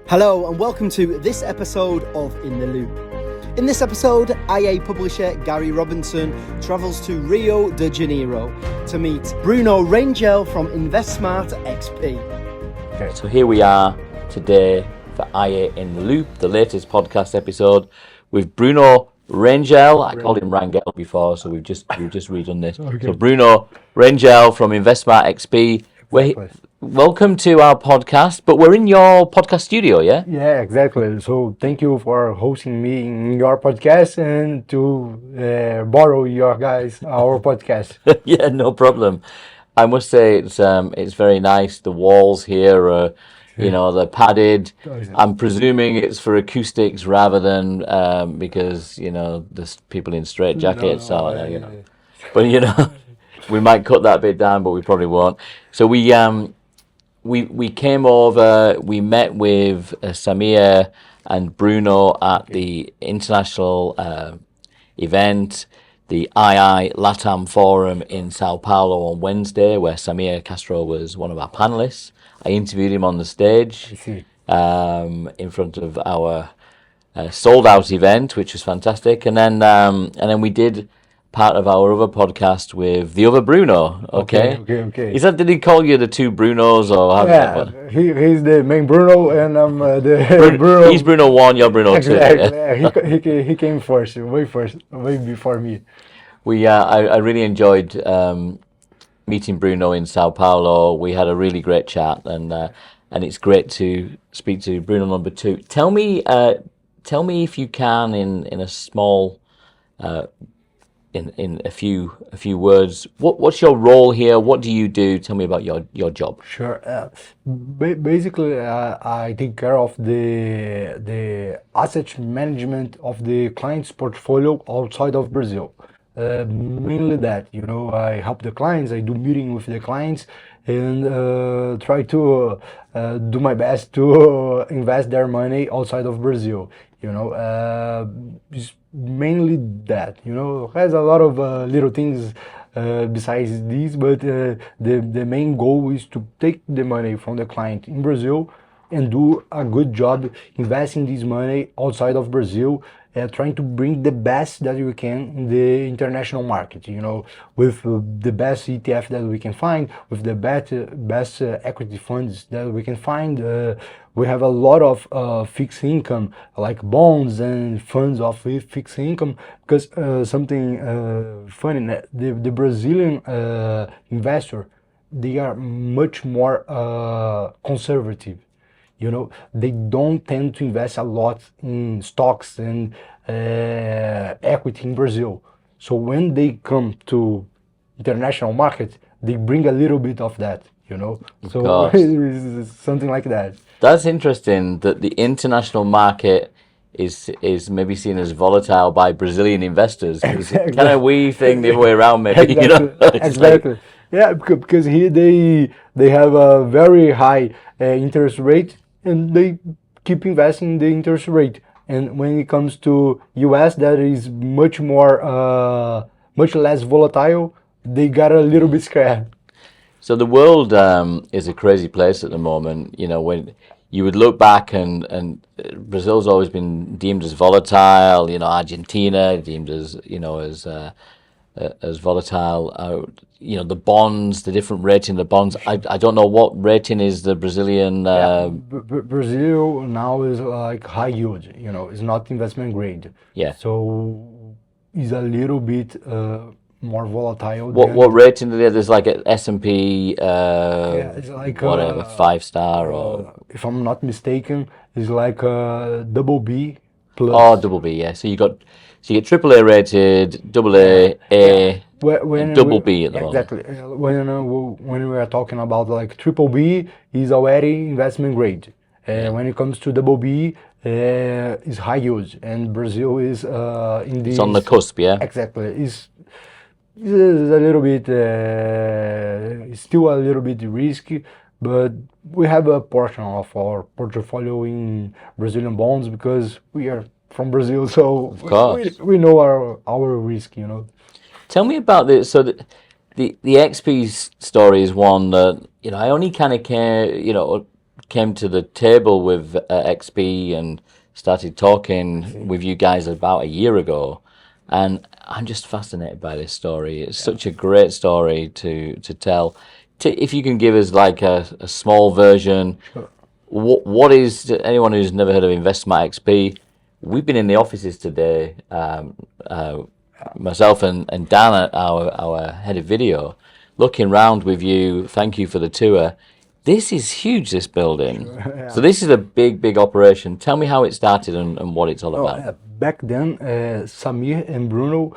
Hello and welcome to this episode of In the Loop. In this episode, IA publisher Gary Robinson travels to Rio de Janeiro to meet Bruno Rangel from InvestSmart XP. Okay. So here we are today for IA In the Loop, the latest podcast episode with Bruno Rangel. I called him Rangel before, so we've just redone this. Okay. So Bruno Rangel from InvestSmart XP. Welcome to our podcast, but we're in your podcast studio, yeah? Yeah, exactly. So thank you for hosting me in your podcast and to borrow our podcast. Yeah, no problem. I must say it's very nice. The walls here are, they're padded. I'm presuming it's for acoustics rather than because there's people in straight jackets. But we might cut that bit down, but we probably won't. So we came over, we met with Samir and Bruno at the international event, the II LATAM Forum in Sao Paulo on Wednesday, where Samir Castro was one of our panelists. I interviewed him on the stage in front of our sold-out event, which was fantastic. And then we did part of our other podcast with the other Bruno. Okay. Did he call you the two Brunos or how? Yeah, he's the main Bruno and I'm the Bruno. He's Bruno 1, you're Bruno 2. Exactly. Yeah. He came way before me. I really enjoyed meeting Bruno in Sao Paulo. We had a really great chat, and it's great to speak to Bruno number 2. Tell me if you can in a small. In a few words, what's your role here? What do you do? Tell me about your job. Sure. Basically, I take care of the asset management of the client's portfolio outside of Brazil. Mainly that, I help the clients. I do meeting with the clients and try to do my best to invest their money outside of Brazil. It's mainly that, has a lot of little things besides these, but the main goal is to take the money from the client in Brazil and do a good job investing this money outside of Brazil, trying to bring the best that we can in the international market, with the best ETF that we can find, with the best equity funds that we can find. We have a lot of fixed income, like bonds and funds of fixed income, because something funny, the Brazilian investor, they are much more conservative. They don't tend to invest a lot in stocks and equity in Brazil. So when they come to international market, they bring a little bit of that, So it's something like that. That's interesting that the international market is maybe seen as volatile by Brazilian investors. Exactly. Kind of we think the other way around, maybe. Exactly. Yeah, because here they have a very high interest rate, and they keep investing in the interest rate. And when it comes to US, that is much less volatile. They got a little bit scared. So the world is a crazy place at the moment. When you would look back and Brazil's always been deemed as volatile. Argentina deemed as as volatile. The bonds, the different rating of the bonds. I don't know what rating is the Brazilian. Brazil now is like high yield. It's not investment grade. Yeah. So it's a little bit more volatile. What rating there's like an S&P? It's like whatever 5-star or. If I'm not mistaken, it's like double B plus. Oh, double B. Yeah. So you get AAA rated, AA, A. When double B at the moment. Exactly. When we are talking about like triple B is already investment grade. When it comes to double B, is high yield, and Brazil is in this. It's on the cusp, yeah. Exactly. It's a little bit, still a little bit risky, but we have a portion of our portfolio in Brazilian bonds because we are from Brazil, so we know our risk, Tell me about this. So the XP story is one that I only kind of came to the table with XP and started talking with you guys about a year ago, and I'm just fascinated by this story. It's such a great story to tell. If you can give us like a small version, what is, to anyone who's never heard of InvestSmart XP? We've been in the offices today, myself and Dan, our head of video, looking around with you. Thank you for the tour. This is huge, this building. Yeah. So this is a big operation. Tell me how it started and what it's all about. Back then, Samir and Bruno,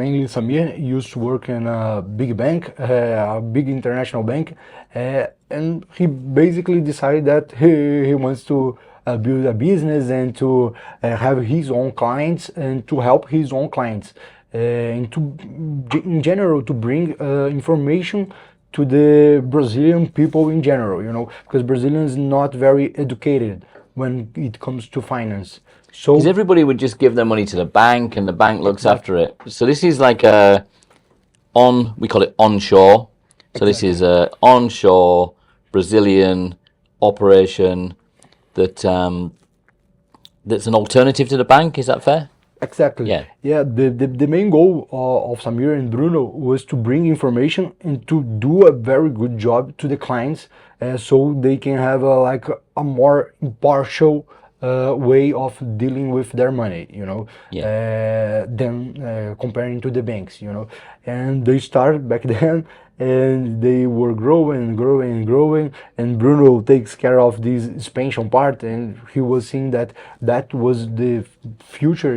mainly Samir, used to work in a big bank, a big international bank, and he basically decided that he wants to build a business and to have his own clients and to help his own clients, and to, in general, to bring information to the Brazilian people in general, because Brazilians not very educated when it comes to finance. So Because everybody would just give their money to the bank and the bank looks after it. So this is like we call it onshore. So this is a onshore Brazilian operation that's an alternative to the bank. Is that fair? exactly. Yeah. Yeah. The main goal of Samir and Bruno was to bring information and to do a very good job to the clients, so they can have a more impartial way of dealing with their money, than comparing to the banks, And they started back then, and they were growing, and Bruno takes care of this expansion part, and he was seeing that was the future,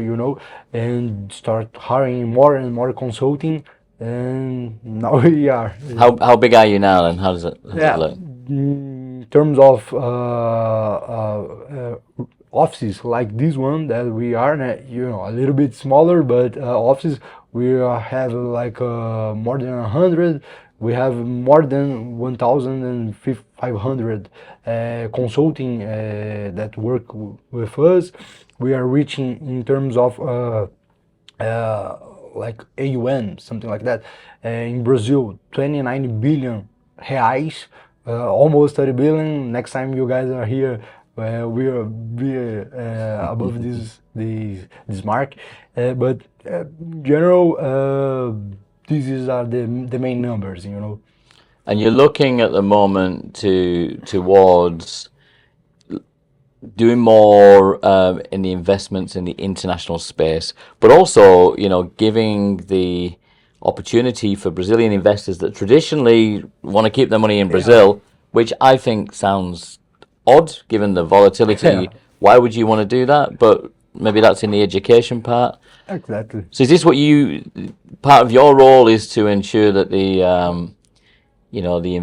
and start hiring more and more consulting, and now we are. How big are you now and how does it look? In terms of offices like this one that we are, a little bit smaller, but offices we have more than 100. We have more than 1,500 consulting that work with us. We are reaching in terms of AUM, something like that. In Brazil, 29 billion reais, almost 30 billion. Next time you guys are here, we will be above this mark. But in general, these are the main numbers, And you're looking at the moment towards doing more in the investments in the international space, but also, giving the opportunity for Brazilian investors that traditionally want to keep their money in Brazil, which I think sounds odd given the volatility. Yeah. Why would you want to do that? But maybe that's in the education part. Exactly. So is this part of your role is to ensure that the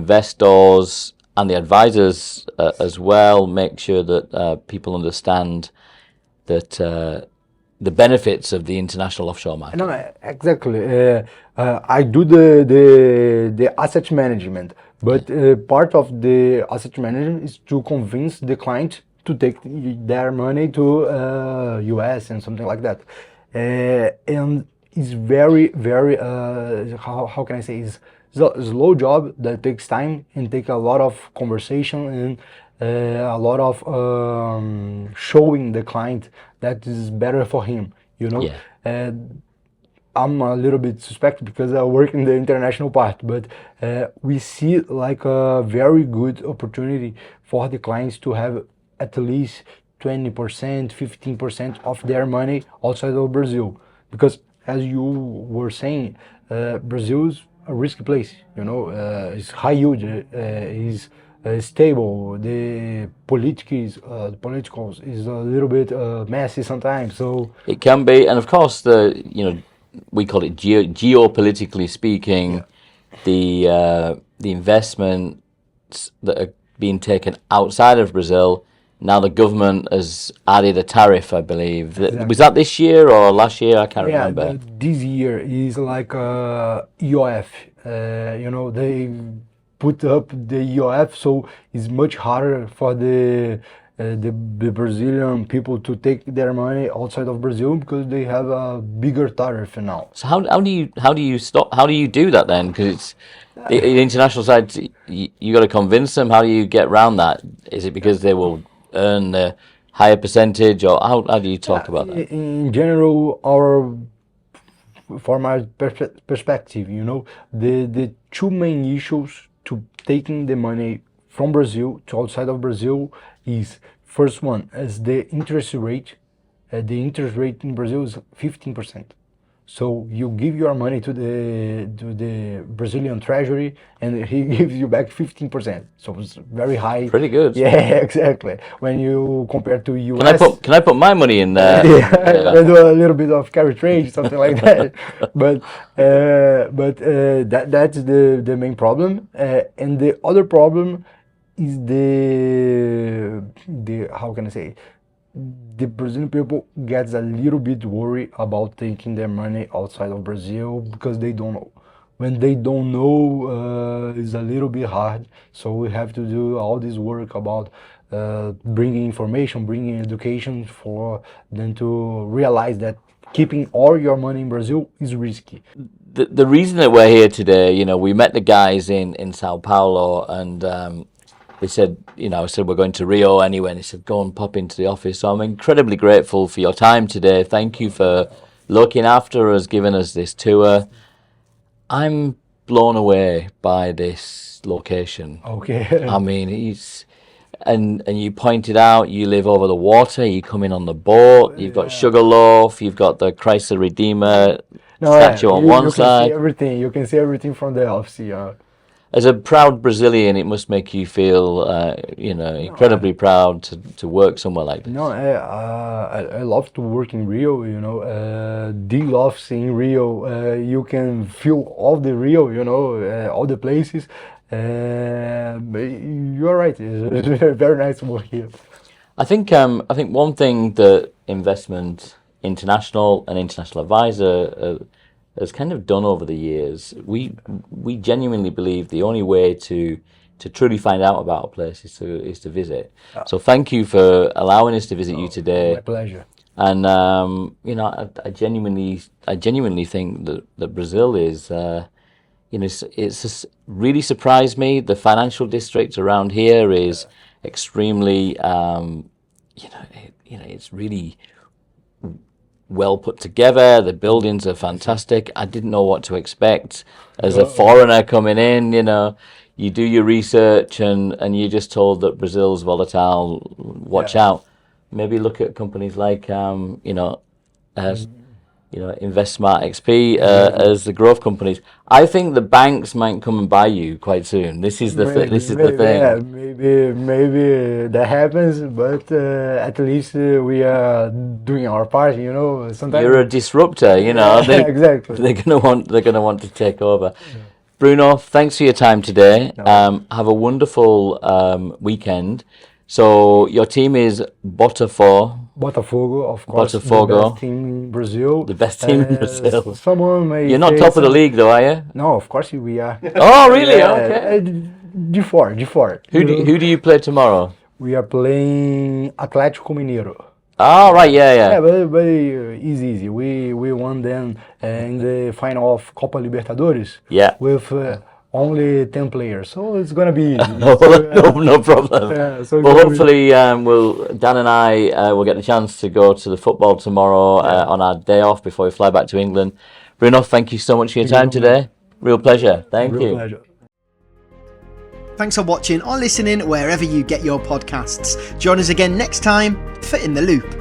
investors and the advisors as well make sure that people understand that the benefits of the international offshore market? No, exactly. I do the asset management, but part of the asset management is to convince the client to take their money to US and something like that. And it's very, very, how can I say, it's a slow job that takes time and take a lot of conversation and a lot of showing the client that is better for him, Yeah. I'm a little bit suspect because I work in the international part, but we see like a very good opportunity for the clients to have at least 20%, 15% of their money outside of Brazil. Because as you were saying, Brazil is a risky place, it's high yield, is stable. The politicals is a little bit messy sometimes. So It can be, and of course, we call it geopolitically speaking, the investments that are being taken outside of Brazil. Now the government has added a tariff, I believe. Exactly. Was that this year or last year? I can't remember. This year is like EOF. They put up the EOF, so it's much harder for the the Brazilian people to take their money outside of Brazil because they have a bigger tariff now. So how do you stop? How do you do that then? Because it's the international side. You got to convince them. How do you get around that? Is it because they will earn the higher percentage, or how do you talk about that? In general, from my perspective, you know, the two main issues to taking the money from Brazil to outside of Brazil is, first one is the interest rate. The interest rate in Brazil is 15%. So you give your money to the Brazilian treasury, and he gives you back 15%. So it's very high. Pretty good. Yeah, exactly. When you compare to US. Can I put my money in there? Yeah, I do a little bit of carry trade, something like that. But that's the main problem. And the other problem is the how can I say? The Brazilian people gets a little bit worried about taking their money outside of Brazil because they don't know. When they don't know, it's a little bit hard. So we have to do all this work about bringing information, bringing education for them to realize that keeping all your money in Brazil is risky. The reason that we're here today, you know, we met the guys in Sao Paulo, and they said, you know, I said, we're going to Rio anyway, and they said, go and pop into the office. So I'm incredibly grateful for your time today. Thank you for looking after us, giving us this tour. I'm blown away by this location. Okay. I mean, and you pointed out you live over the water, you come in on the boat, you've got Sugarloaf, you've got the Christ the Redeemer statue on one side. You can see everything from the office. Yeah. As a proud Brazilian, it must make you feel, you know, incredibly proud to work somewhere like this. No, I love to work in Rio. You know, the office in Rio, you can feel all the Rio. You know, all the places. You're right. It's very nice to work here. I think one thing that Investment International and International Advisor has kind of done over the years, we genuinely believe the only way to truly find out about a place is to visit. So thank you for allowing us to visit you today. My pleasure. And you know, I genuinely think that Brazil is, you know, it's just really surprised me. The financial district around here is extremely, it's really well put together. The buildings are fantastic. I didn't know what to expect as a foreigner coming in. You know, you do your research and you're just told that Brazil's volatile. Watch out. Maybe look at companies like InvestSmart XP as the growth companies. I think the banks might come and buy you quite soon. This is the thing. Yeah, maybe that happens, but at least we are doing our part. You know, sometimes you're a disruptor. You know, exactly. They're gonna want to take over. Yeah. Bruno, thanks for your time today. No. Have a wonderful weekend. So your team is Botafogo, of course. Botafogo. The best team in Brazil. The best team in Brazil. Someone may You're not top of the league though, are you? No, of course we are. Oh, really? Okay. G4. Who do you play tomorrow? We are playing Atlético Mineiro. Oh, right, yeah. Yeah, but it's easy. We won them in the final of Copa Libertadores. Yeah. With only 10 players, so it's gonna be easy. no problem. Yeah, so well, hopefully, Dan and I will get the chance to go to the football tomorrow on our day off before we fly back to England. Bruno, thank you so much for your time today. Real pleasure. Thank you. Pleasure. Thanks for watching or listening wherever you get your podcasts. Join us again next time for In the Loop.